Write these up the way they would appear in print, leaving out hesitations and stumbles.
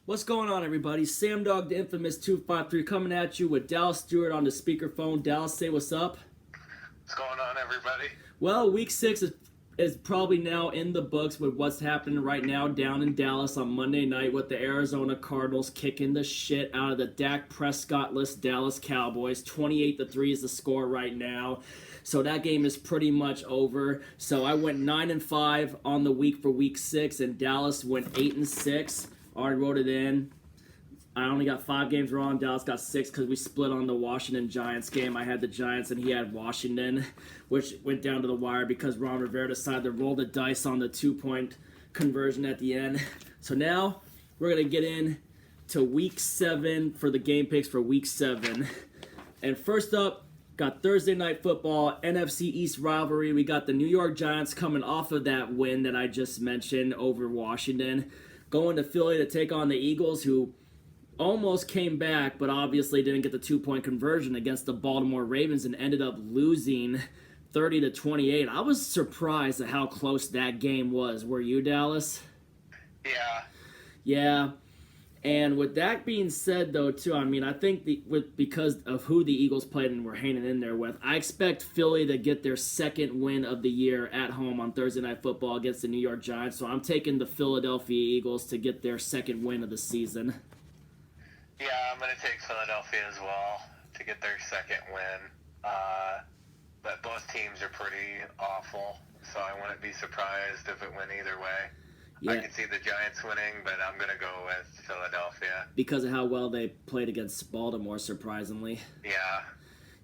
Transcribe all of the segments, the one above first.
What's going on, everybody? Sam Dog, the infamous 253, coming at you with Dallas Stewart on the speakerphone. Dallas, say what's up. What's going on, everybody? Well, week 6 is probably now in the books with what's happening right now down in Dallas on Monday night with the Arizona Cardinals kicking the shit out of the Dak Prescott-less Dallas Cowboys. 28-3 is the score right now. So that game is pretty much over. So I went 9-5 on the week for week 6, and Dallas went 8-6. Already wrote it in. I only got 5 games wrong. Dallas got 6 because we split on the Washington Giants game. I had the Giants and he had Washington, which went down to the wire because Ron Rivera decided to roll the dice on the 2-point conversion at the end. So now we're going to get in to week 7 for the game picks for week 7. And first up, got Thursday Night Football, NFC East rivalry. We got the New York Giants coming off of that win that I just mentioned over Washington, going to Philly to take on the Eagles, who almost came back, but obviously didn't get the 2-point conversion against the Baltimore Ravens and ended up losing 30-28. I was surprised at how close that game was. Were you, Dallas? Yeah. Yeah. And with that being said, though, too, I mean, I think because of who the Eagles played and were hanging in there with, I expect Philly to get their second win of the year at home on Thursday Night Football against the New York Giants. So I'm taking the Philadelphia Eagles to get their second win of the season. Yeah, I'm going to take Philadelphia as well to get their second win. But both teams are pretty awful, so I wouldn't be surprised if it went either way. Yeah. I could see the Giants winning, but I'm going to go with Philadelphia. Because of how well they played against Baltimore, surprisingly. Yeah.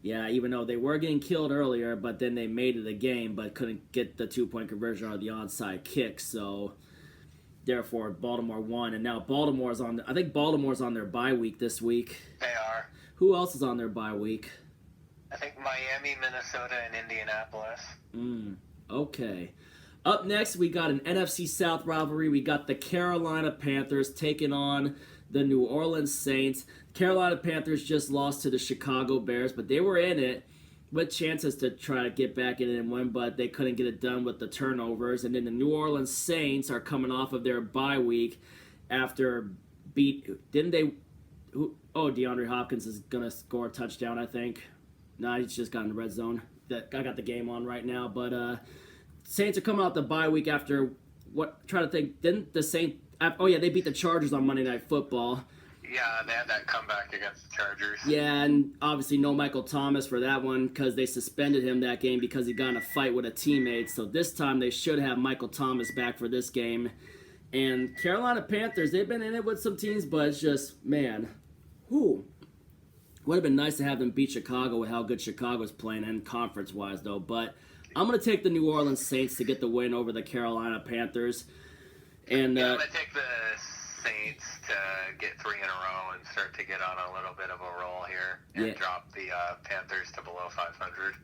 Yeah, even though they were getting killed earlier, but then they made it a game, but couldn't get the 2-point conversion on the onside kick, so therefore Baltimore won. And now Baltimore's on, I think Baltimore's on their bye week this week. They are. Who else is on their bye week? I think Miami, Minnesota, and Indianapolis. Okay. Up next, we got an NFC South rivalry. We got the Carolina Panthers taking on the New Orleans Saints. Carolina Panthers just lost to the Chicago Bears, but they were in it with chances to try to get back in it and win, but they couldn't get it done with the turnovers. And then the New Orleans Saints are coming off of their bye week after DeAndre Hopkins is going to score a touchdown, I think. No, he's just got in the red zone. I got the game on right now, but Saints are coming out the bye week after trying to think, didn't the Saints, they beat the Chargers on Monday Night Football. Yeah, they had that comeback against the Chargers. Yeah, and obviously no Michael Thomas for that one because they suspended him that game because he got in a fight with a teammate. So this time they should have Michael Thomas back for this game. And Carolina Panthers, they've been in it with some teams, but it's just, man, would have been nice to have them beat Chicago with how good Chicago's playing and conference-wise, though. But I'm going to take the New Orleans Saints to get the win over the Carolina Panthers. And I'm going to take the Saints to get 3 in a row and start to get on a little bit of a roll here and drop the Panthers to below 500.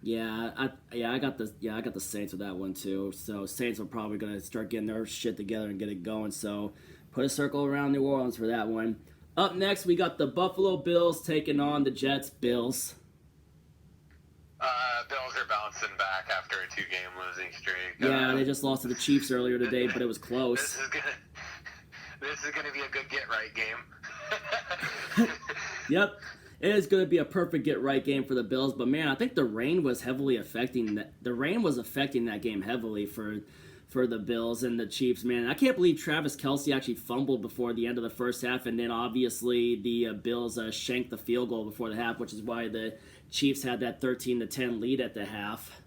I got the Saints with that one too. So Saints are probably going to start getting their shit together and get it going. So put a circle around New Orleans for that one. Up next, we got the Buffalo Bills taking on the Jets. Bills. Bills are bouncing back after a 2-game losing streak. Yeah, they just lost to the Chiefs earlier today, but it was close. This is gonna be a good get-right game. Yep, it is going to be a perfect get-right game for the Bills. But man, I think the rain was affecting that game heavily for the Bills and the Chiefs. Man, I can't believe Travis Kelce actually fumbled before the end of the first half, and then obviously the Bills shanked the field goal before the half, which is why the Chiefs had that 13-10 lead at the half.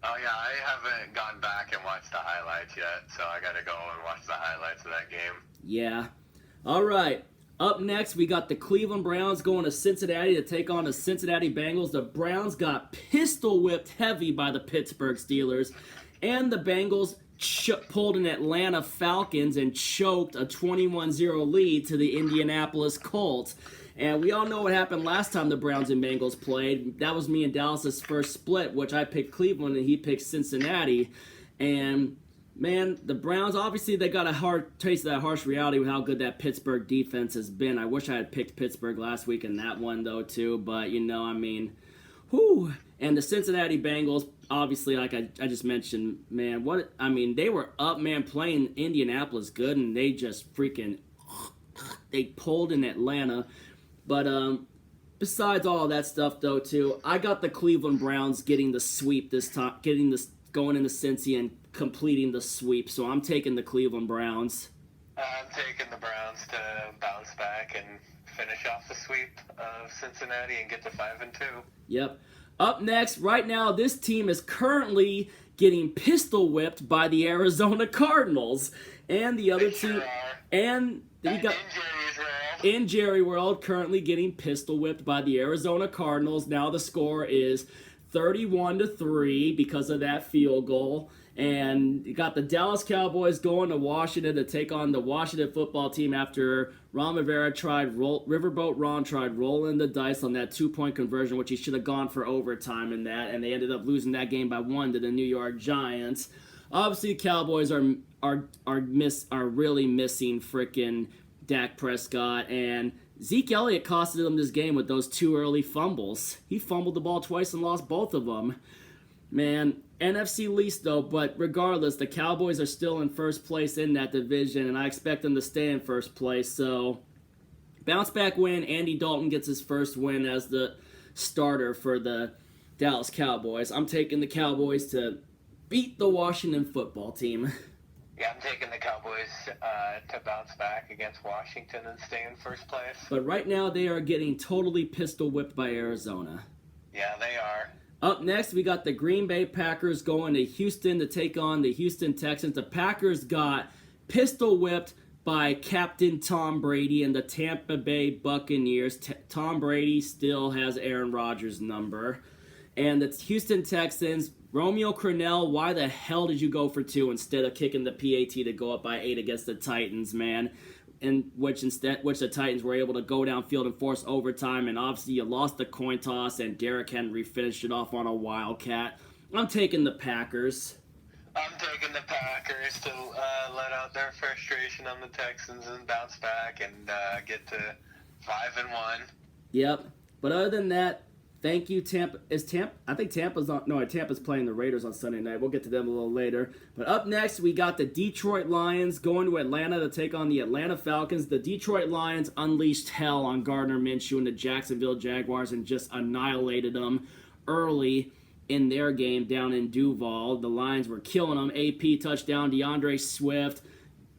Oh yeah, I haven't gone back and watched the highlights yet, so I gotta go and watch the highlights of that game. Yeah. All right. Up next, we got the Cleveland Browns going to Cincinnati to take on the Cincinnati Bengals. The Browns got pistol-whipped heavy by the Pittsburgh Steelers, and the Bengals pulled an Atlanta Falcons and choked a 21-0 lead to the Indianapolis Colts. And we all know what happened last time the Browns and Bengals played. That was me and Dallas' first split, which I picked Cleveland and he picked Cincinnati. And, man, the Browns, obviously they got a hard taste of that harsh reality with how good that Pittsburgh defense has been. I wish I had picked Pittsburgh last week in that one, though, too. But, And the Cincinnati Bengals, obviously, like I just mentioned, man, they were up, man, playing Indianapolis good, and they just freaking they pulled in Atlanta. But besides all that stuff, though, too, I got the Cleveland Browns getting the sweep this time, going into Cincy and completing the sweep. So I'm taking the Cleveland Browns. I'm taking the Browns to bounce back and finish off the sweep of Cincinnati and get to 5-2. Yep. Up next, right now, this team is currently getting pistol whipped by the Arizona Cardinals, and the other team, and we got in Jerry World currently getting pistol whipped by the Arizona Cardinals. Now the score is 31-3 because of that field goal. And you got the Dallas Cowboys going to Washington to take on the Washington football team after Riverboat Ron tried rolling the dice on that 2-point conversion, which he should have gone for overtime in that, and they ended up losing that game by 1 to the New York Giants. Obviously, the Cowboys are really missing freaking Dak Prescott, and Zeke Elliott costed them this game with those 2 early fumbles. He fumbled the ball twice and lost both of them. Man, NFC least though, but regardless, the Cowboys are still in first place in that division, and I expect them to stay in first place. So, bounce back win. Andy Dalton gets his first win as the starter for the Dallas Cowboys. I'm taking the Cowboys to beat the Washington football team. Yeah, I'm taking the Cowboys to bounce back against Washington and stay in first place. But right now, they are getting totally pistol whipped by Arizona. Yeah, they are. Up next, we got the Green Bay Packers going to Houston to take on the Houston Texans. The Packers got pistol whipped by Captain Tom Brady and the Tampa Bay Buccaneers. Tom Brady still has Aaron Rodgers' number. And the Houston Texans, Romeo Crennel, why the hell did you go for 2 instead of kicking the PAT to go up by 8 against the Titans, man? In which the Titans were able to go downfield and force overtime, and obviously you lost the coin toss, and Derrick Henry finished it off on a wildcat. I'm taking the Packers. I'm taking the Packers to let out their frustration on the Texans and bounce back and get to 5-1. Yep. But other than that, thank you, Tampa. I think Tampa's on. No, Tampa's playing the Raiders on Sunday night. We'll get to them a little later. But up next, we got the Detroit Lions going to Atlanta to take on the Atlanta Falcons. The Detroit Lions unleashed hell on Gardner Minshew and the Jacksonville Jaguars and just annihilated them early in their game down in Duval. The Lions were killing them. AP touchdown. DeAndre Swift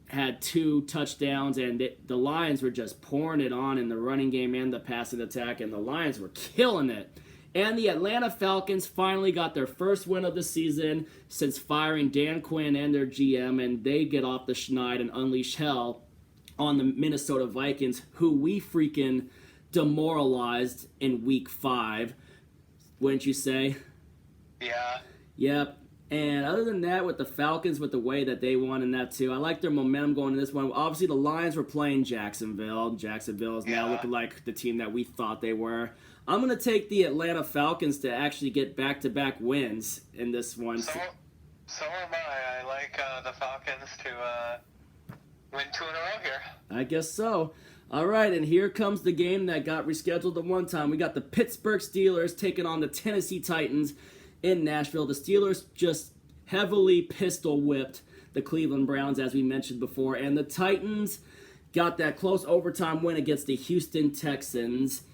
had 2 touchdowns, and the Lions were just pouring it on in the running game and the passing attack, and the Lions were killing it. And the Atlanta Falcons finally got their first win of the season since firing Dan Quinn and their GM, and they get off the schneid and unleash hell on the Minnesota Vikings, who we freaking demoralized in Week 5, wouldn't you say? Yeah. Yep. And other than that, with the Falcons, with the way that they won in that too, I like their momentum going in this one. Obviously, the Lions were playing Jacksonville. Jacksonville is now looking like the team that we thought they were. I'm going to take the Atlanta Falcons to actually get back-to-back wins in this one. So am I. I like the Falcons to win 2 in a row here. I guess so. All right, and here comes the game that got rescheduled the one time. We got the Pittsburgh Steelers taking on the Tennessee Titans in Nashville. The Steelers just heavily pistol whipped the Cleveland Browns, as we mentioned before, and the Titans got that close overtime win against the Houston Texans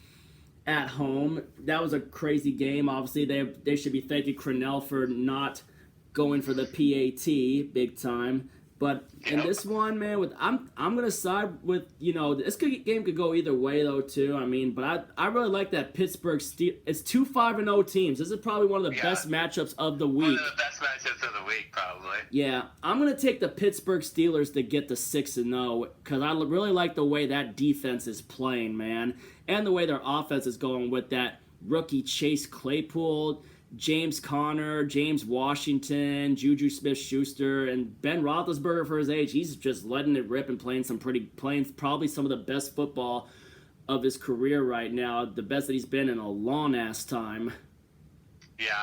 at home. That was a crazy game. Obviously, they should be thanking Crennel for not going for the PAT big time. But in this one, man, I'm gonna side with, this game could go either way though too. I mean, but I really like that Pittsburgh Steelers. It's 2 5-0 teams. This is probably one of the best matchups of the week. One of the best matchups of the week, probably. Yeah, I'm gonna take the Pittsburgh Steelers to get the 6-0 because I really like the way that defense is playing, man, and the way their offense is going with that rookie Chase Claypool, James Conner, James Washington, Juju Smith-Schuster, and Ben Roethlisberger for his age. He's just letting it rip and playing probably some of the best football of his career right now, the best that he's been in a long-ass time. Yeah,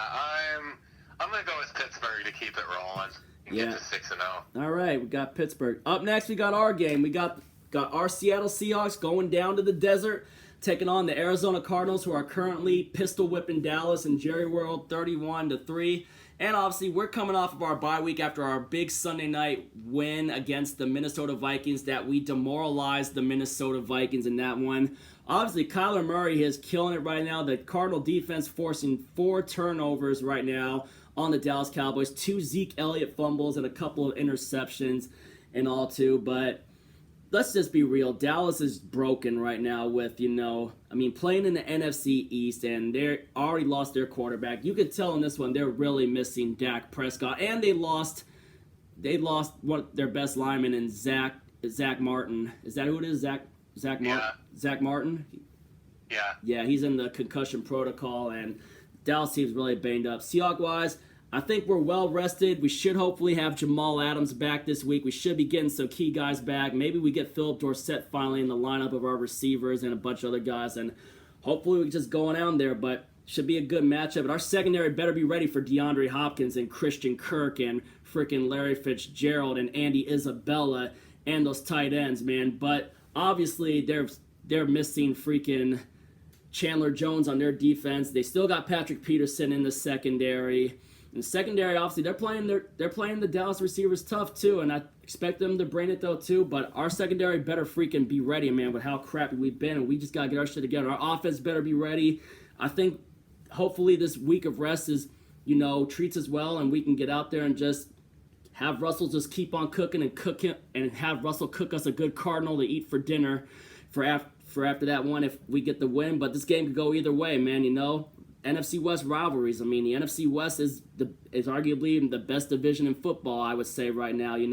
I'm going to go with Pittsburgh to keep it rolling and get to 6-0. All right, we got Pittsburgh. Up next, we got our game. We got our Seattle Seahawks going down to the desert, taking on the Arizona Cardinals, who are currently pistol whipping Dallas and Jerry World 31-3. And obviously, we're coming off of our bye week after our big Sunday night win against the Minnesota Vikings that we demoralized the Minnesota Vikings in that one. Obviously, Kyler Murray is killing it right now. The Cardinal defense forcing 4 turnovers right now on the Dallas Cowboys. 2 Zeke Elliott fumbles and a couple of interceptions and all too. But let's just be real. Dallas is broken right now with, playing in the NFC East, and they already lost their quarterback. You could tell in this one they're really missing Dak Prescott, and they lost one of their best linemen in Zach Martin. Is that who it is? Zach Martin? Yeah. Yeah, he's in the concussion protocol, and Dallas team's really banged up. Seahawks-wise, I think we're well rested. We should hopefully have Jamal Adams back this week. We should be getting some key guys back. Maybe we get Philip Dorsett finally in the lineup of our receivers and a bunch of other guys, and hopefully we can just go on there, but should be a good matchup. But our secondary better be ready for DeAndre Hopkins and Christian Kirk and freaking Larry Fitzgerald and Andy Isabella and those tight ends, man. But obviously they're missing freaking Chandler Jones on their defense. They still got Patrick Peterson in the secondary. In the secondary, obviously, they're playing the Dallas receivers tough too, and I expect them to bring it though too. But our secondary better freaking be ready, man, with how crappy we've been, and we just gotta get our shit together. Our offense better be ready. I think hopefully this week of rest is, treats us well, and we can get out there and just have Russell just keep on cooking and cook him, and have Russell cook us a good Cardinal to eat for dinner for after that one if we get the win. But this game could go either way, man. NFC West rivalries. The NFC West is arguably the best division in football, I would say right now, Yeah,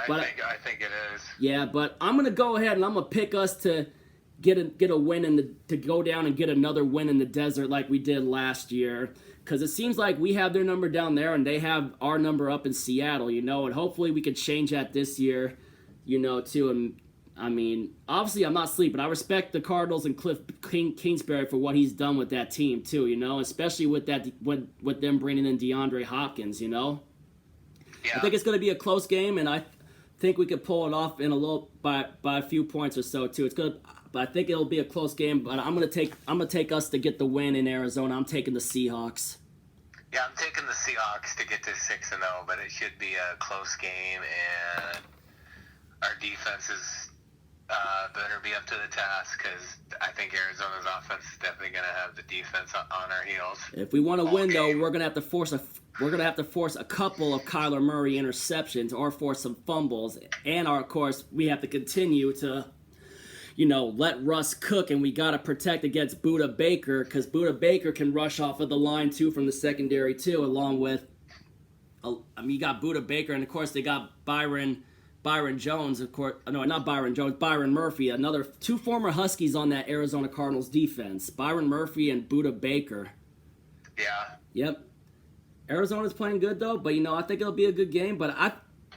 I think it is. Yeah, but I'm gonna go ahead and I'm gonna pick us to get a win to go down and get another win in the desert like we did last year. Because it seems like we have their number down there and they have our number up in Seattle, and hopefully we can change that this year, too. And obviously I'm not sleeping. I respect the Cardinals and Cliff Kingsbury for what he's done with that team too, especially with them bringing in DeAndre Hopkins, Yeah. I think it's going to be a close game, and I think we could pull it off in a little by a few points or so too. But I think it'll be a close game. But I'm gonna take us to get the win in Arizona. I'm taking the Seahawks. Yeah, I'm taking the Seahawks to get to 6-0, but it should be a close game, and our defenses better be up to the task, because I think Arizona's offense is definitely going to have the defense on our heels. If we want to win, though, we're gonna have to force a couple of Kyler Murray interceptions or force some fumbles, and of course we have to continue to let Russ cook, and we got to protect against Budda Baker, because Budda Baker can rush off of the line too from the secondary too, along with you got Budda Baker, and of course they got Byron Jones, of course. No, not Byron Jones. Byron Murphy, another 2 former Huskies on that Arizona Cardinals defense. Byron Murphy and Budda Baker. Yeah. Yep. Arizona's playing good though, but I think it'll be a good game. But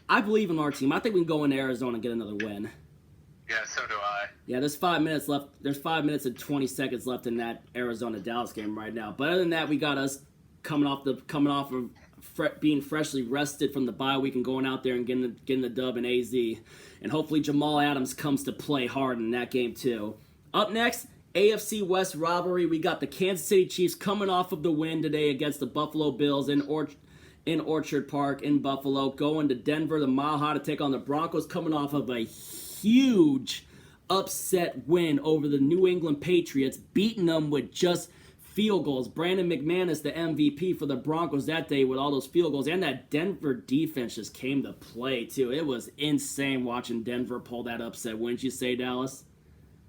I believe in our team. I think we can go into Arizona and get another win. Yeah, so do I. Yeah, there's 5 minutes left. There's 5 minutes and 20 seconds left in that Arizona-Dallas game right now. But other than that, we got us coming off of being freshly rested from the bye week and going out there and getting the dub in AZ. And hopefully Jamal Adams comes to play hard in that game too. Up next, AFC West rivalry. We got the Kansas City Chiefs coming off of the win today against the Buffalo Bills in Orchard Park in Buffalo, going to Denver, the Mile High, to take on the Broncos, coming off of a huge upset win over the New England Patriots, beating them with just field goals. Brandon McManus, the MVP for the Broncos that day with all those field goals, and that Denver defense just came to play too. It was insane watching Denver pull that upset. Wouldn't you say, Dallas?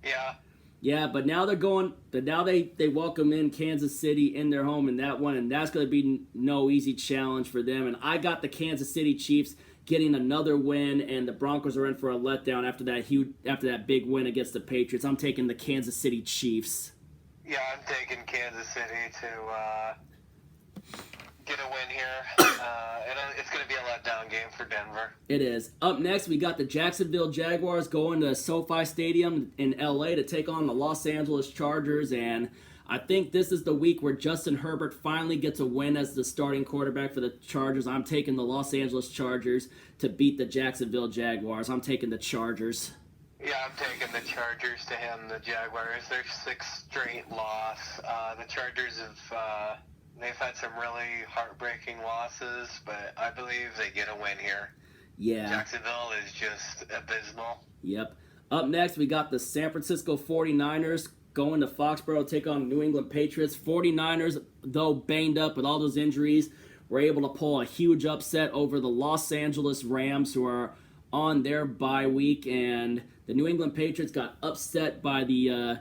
Yeah. Yeah, but now they welcome in Kansas City in their home in that one, and that's going to be no easy challenge for them. And I got the Kansas City Chiefs getting another win, and the Broncos are in for a letdown after that big win against the Patriots. I'm taking the Kansas City Chiefs. Yeah, I'm taking Kansas City to get a win here. And it's going to be a letdown game for Denver. It is. Up next, we got the Jacksonville Jaguars going to SoFi Stadium in LA to take on the Los Angeles Chargers. And I think this is the week where Justin Herbert finally gets a win as the starting quarterback for the Chargers. I'm taking the Los Angeles Chargers to beat the Jacksonville Jaguars. I'm taking the Chargers. Yeah, I'm taking the Chargers to hand the Jaguars their 6th straight loss. The Chargers have They've had some really heartbreaking losses, but I believe they get a win here. Yeah. Jacksonville is just abysmal. Yep. Up next, we got the San Francisco 49ers going to Foxborough to take on New England Patriots. 49ers, though banged up with all those injuries, were able to pull a huge upset over the Los Angeles Rams, who are on their bye week. And the New England Patriots got upset by the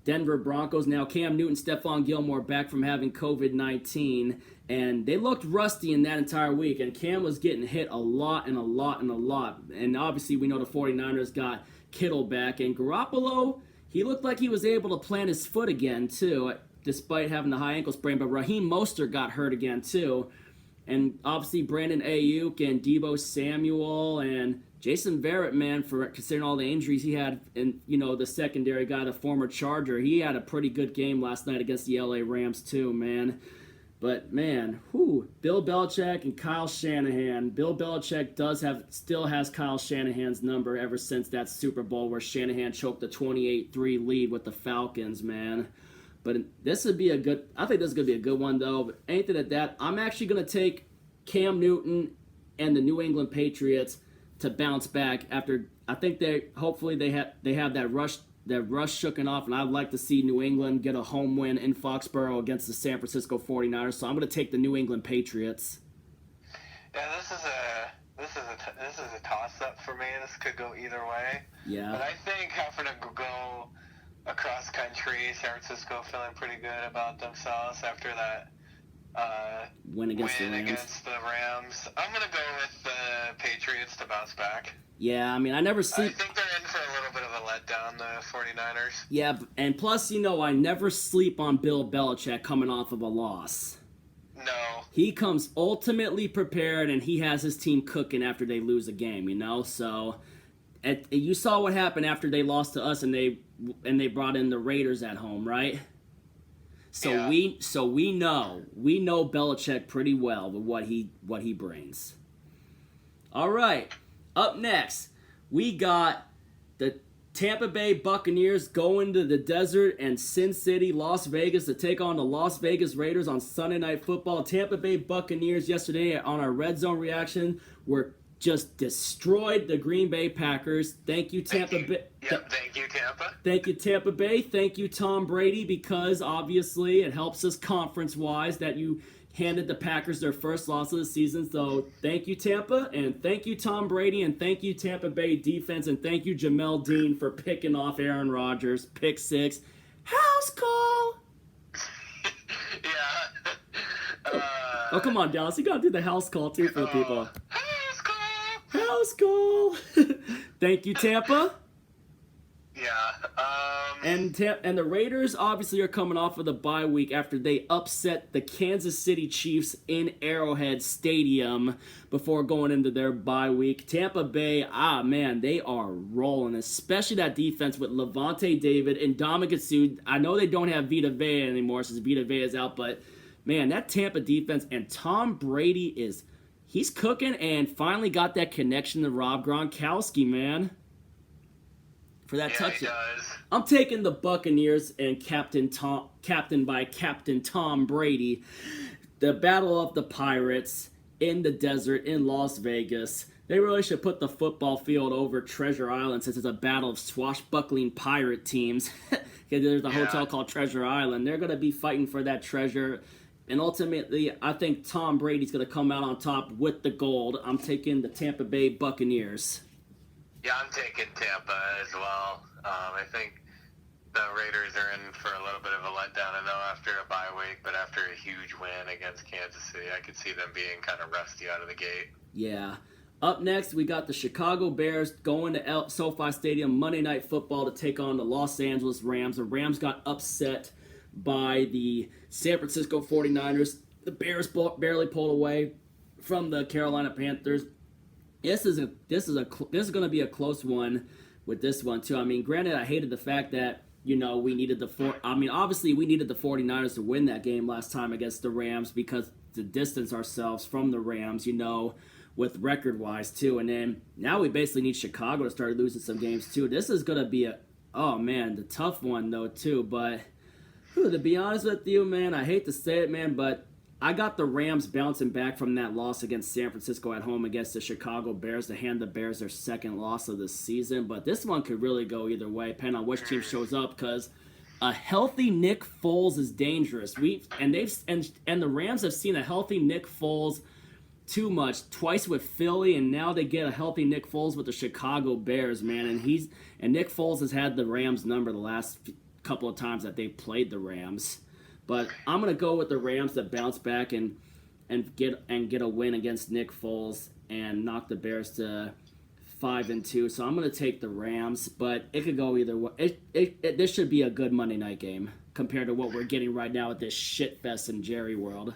Denver Broncos. Now Cam Newton, Stephon Gilmore back from having COVID-19, and they looked rusty in that entire week, and Cam was getting hit a lot. And obviously we know the 49ers got Kittle back, and Garoppolo, he looked like he was able to plant his foot again too, despite having the high ankle sprain, but Raheem Mostert got hurt again too. And obviously Brandon Ayuk and Deebo Samuel and Jason Verrett, man, for considering all the injuries he had in, the secondary guy, the former Charger, he had a pretty good game last night against the LA Rams too, man. But man, Bill Belichick and Kyle Shanahan. Bill Belichick still has Kyle Shanahan's number ever since that Super Bowl where Shanahan choked the 28-3 lead with the Falcons, man. But I think this is going to be a good one, though. But anything at that, I'm actually going to take Cam Newton and the New England Patriots to bounce back after. I think they have that rush shooken off, and I'd like to see New England get a home win in Foxborough against the San Francisco 49ers. So I'm going to take the New England Patriots. Yeah, this is a toss-up for me. This could go either way. Yeah. But I think having to go across country, San Francisco feeling pretty good about themselves after that win against the Rams. I'm going to go with the Patriots to bounce back. Yeah, I mean, I never sleep. I think they're in for a little bit of a letdown, the 49ers. Yeah, and plus, I never sleep on Bill Belichick coming off of a loss. No. He comes ultimately prepared, and he has his team cooking after they lose a game, So, you saw what happened after they lost to us, and they brought in the Raiders at home, right? So yeah. we know Belichick pretty well with what he brings. All right. Up next, we got the Tampa Bay Buccaneers going to the desert and Sin City, Las Vegas to take on the Las Vegas Raiders on Sunday Night Football. Tampa Bay Buccaneers yesterday on our Red Zone reaction were just destroyed the Green Bay Packers. Thank you, Tampa Bay. Yep, thank you, Tampa. Thank you, Tampa Bay. Thank you, Tom Brady, because obviously it helps us conference-wise that you handed the Packers their first loss of the season. So thank you, Tampa, and thank you, Tom Brady, and thank you, Tampa Bay defense, and thank you, Jamel Dean, for picking off Aaron Rodgers. Pick 6. House call! Yeah. Oh, come on, Dallas. You got to do the house call, too, for the people. House call! House call! Thank you, Tampa. Yeah. And the Raiders obviously are coming off of the bye week after they upset the Kansas City Chiefs in Arrowhead Stadium before going into their bye week. Tampa Bay, man, they are rolling, especially that defense with Levante David and Ndamukong Suh. I know they don't have Vita Vea anymore since Vita Vea is out, but man, that Tampa defense and Tom Brady he's cooking and finally got that connection to Rob Gronkowski, man. For that touchdown. I'm taking the Buccaneers and captained by Captain Tom Brady. The Battle of the Pirates in the desert in Las Vegas. They really should put the football field over Treasure Island since it's a battle of swashbuckling pirate teams. There's a hotel called Treasure Island. They're going to be fighting for that treasure. And ultimately, I think Tom Brady's going to come out on top with the gold. I'm taking the Tampa Bay Buccaneers. Yeah, I'm taking Tampa as well. I think the Raiders are in for a little bit of a letdown. I know after a bye week, but after a huge win against Kansas City, I could see them being kind of rusty out of the gate. Yeah. Up next, we got the Chicago Bears going to SoFi Stadium Monday Night Football to take on the Los Angeles Rams. The Rams got upset by the San Francisco 49ers. The Bears barely pulled away from the Carolina Panthers. This is going to be a close one with this one too. I mean, granted, I hated the fact that we needed obviously we needed the 49ers to win that game last time against the Rams because to distance ourselves from the Rams, with record wise too. And then now we basically need Chicago to start losing some games too. This is going to be the tough one though too. But to be honest with you, man, I hate to say it, man, but I got the Rams bouncing back from that loss against San Francisco at home against the Chicago Bears to hand the Bears their second loss of the season. But this one could really go either way, depending on which team shows up, because a healthy Nick Foles is dangerous. And the Rams have seen a healthy Nick Foles too much, twice with Philly, and now they get a healthy Nick Foles with the Chicago Bears, man. And Nick Foles has had the Rams number the last couple of times that they played the Rams. But I'm gonna go with the Rams to bounce back and get a win against Nick Foles and knock the Bears to 5-2. So I'm gonna take the Rams, but it could go either way. This should be a good Monday night game compared to what we're getting right now with this shit fest in Jerry World.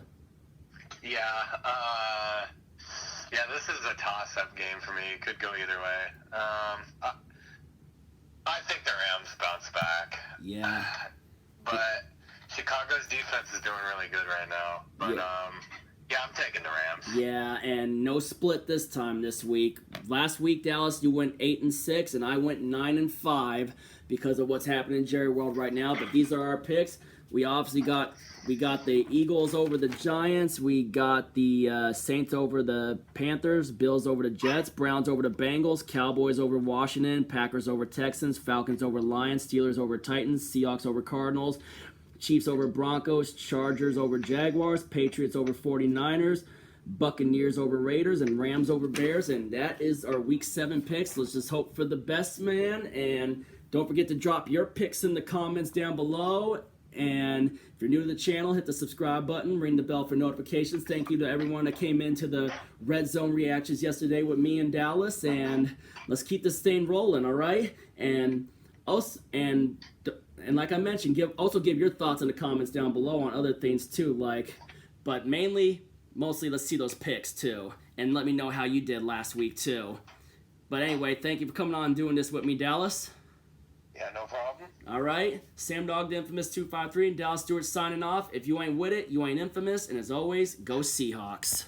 Yeah, this is a toss-up game for me. It could go either way. I think the Rams bounce back. Yeah. But Chicago's defense is doing really good right now. But, I'm taking the Rams. Yeah, and no split this week. Last week, Dallas, you went 8-6, and I went 9-5 because of what's happening in Jerry World right now. But these are our picks. We obviously got the Eagles over the Giants. We got the Saints over the Panthers. Bills over the Jets. Browns over the Bengals. Cowboys over Washington. Packers over Texans. Falcons over Lions. Steelers over Titans. Seahawks over Cardinals. Chiefs over Broncos. Chargers over Jaguars. Patriots over 49ers. Buccaneers over Raiders. And Rams over Bears. And that is our Week 7 picks. Let's just hope for the best, man. And don't forget to drop your picks in the comments down below. And if you're new to the channel, hit the subscribe button, ring the bell for notifications. Thank you to everyone that came into the Red Zone reactions yesterday with me and Dallas. And let's keep this thing rolling, all right? And like I mentioned, give your thoughts in the comments down below on other things too. But mostly, let's see those picks too, and let me know how you did last week too. But anyway, thank you for coming on and doing this with me, Dallas. Yeah, no problem. All right, Sam Dog the Infamous 253 and Dallas Stewart signing off. If you ain't with it, you ain't infamous. And as always, go Seahawks.